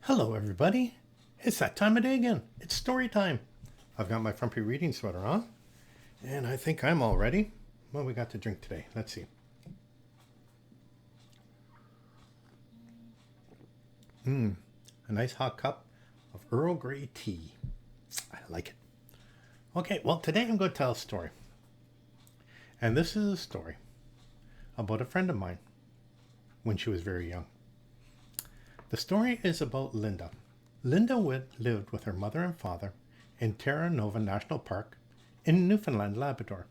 Hello, everybody. It's that time of day again. It's story time. I've got my frumpy reading sweater on, and I think I'm all ready. What we got to drink today? Let's see. A nice hot cup of Earl Grey tea. I like it. Okay, well, today I'm going to tell a story. And this is a story about a friend of mine when she was very young. The story is about Linda. Linda lived with her mother and father in Terra Nova National Park in Newfoundland, Labrador.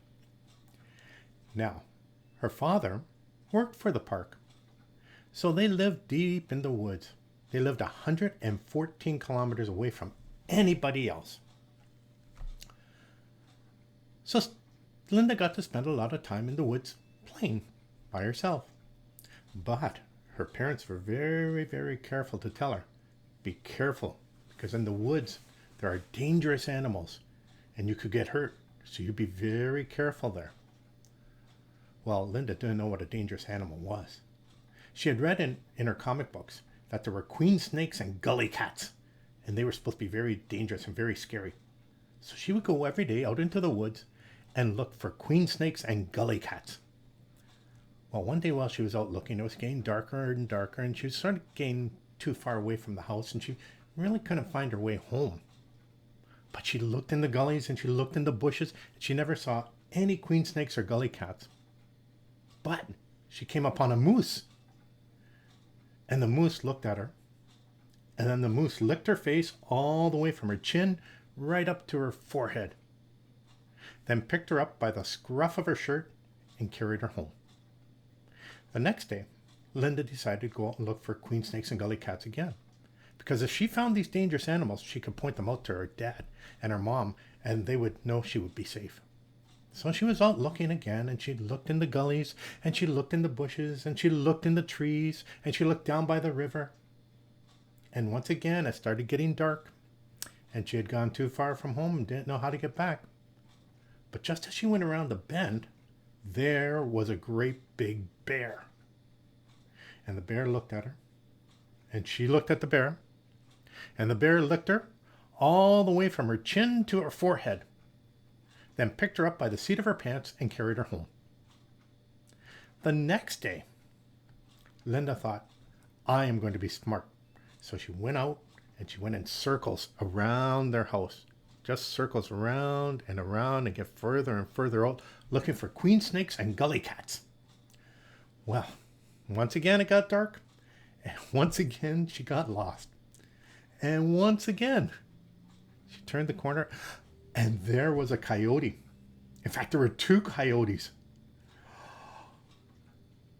Now, her father worked for the park, so they lived deep in the woods. They lived 114 kilometers away from anybody else. So Linda got to spend a lot of time in the woods playing by herself. But her parents were very, very careful to tell her, be careful, because in the woods there are dangerous animals and you could get hurt. So you be very careful there. Well, Linda didn't know what a dangerous animal was. She had read in her comic books that there were queen snakes and gully cats, and they were supposed to be very dangerous and very scary. So she would go every day out into the woods and look for queen snakes and gully cats. Well, one day while she was out looking, it was getting darker and darker, and she was sort of getting too far away from the house, and she really couldn't find her way home. But she looked in the gullies and she looked in the bushes, and she never saw any queen snakes or gully cats. But she came upon a moose, and the moose looked at her, and then the moose licked her face all the way from her chin right up to her forehead, then picked her up by the scruff of her shirt and carried her home. The next day, Linda decided to go out and look for queen snakes and gully cats again, because if she found these dangerous animals, she could point them out to her dad and her mom, and they would know she would be safe. So she was out looking again, and she looked in the gullies, and she looked in the bushes, and she looked in the trees, and she looked down by the river. And once again, it started getting dark, and she had gone too far from home and didn't know how to get back. But just as she went around the bend, there was a great big bear. And the bear looked at her, and she looked at the bear, and the bear licked her all the way from her chin to her forehead, then picked her up by the seat of her pants and carried her home. The next day, Linda thought, I am going to be smart. So she went out and she went in circles around their house, just circles around and get further and further out, looking for queen snakes and gully cats. Well, once again it got dark, and once again she got lost. And once again, she turned the corner, and there was a coyote. In fact, there were two coyotes.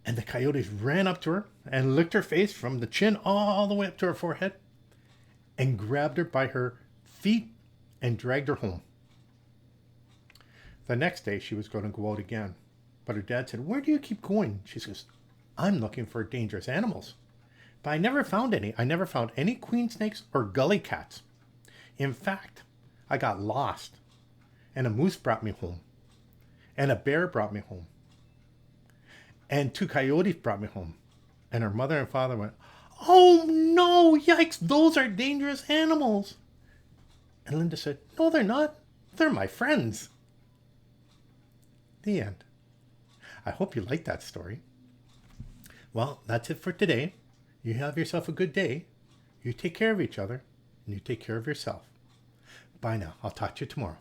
And the coyotes ran up to her and licked her face from the chin all the way up to her forehead and grabbed her by her feet and dragged her home. The next day, she was going to go out again. But her dad said, where do you keep going? She says, I'm looking for dangerous animals. But I never found any. I never found any queen snakes or gully cats. In fact, I got lost. And a moose brought me home. And a bear brought me home. And two coyotes brought me home. And her mother and father went, oh no, yikes, those are dangerous animals. And Linda said, no, they're not. They're my friends. The end. I hope you liked that story. Well, that's it for today. You have yourself a good day. You take care of each other, and you take care of yourself. Bye now. I'll talk to you tomorrow.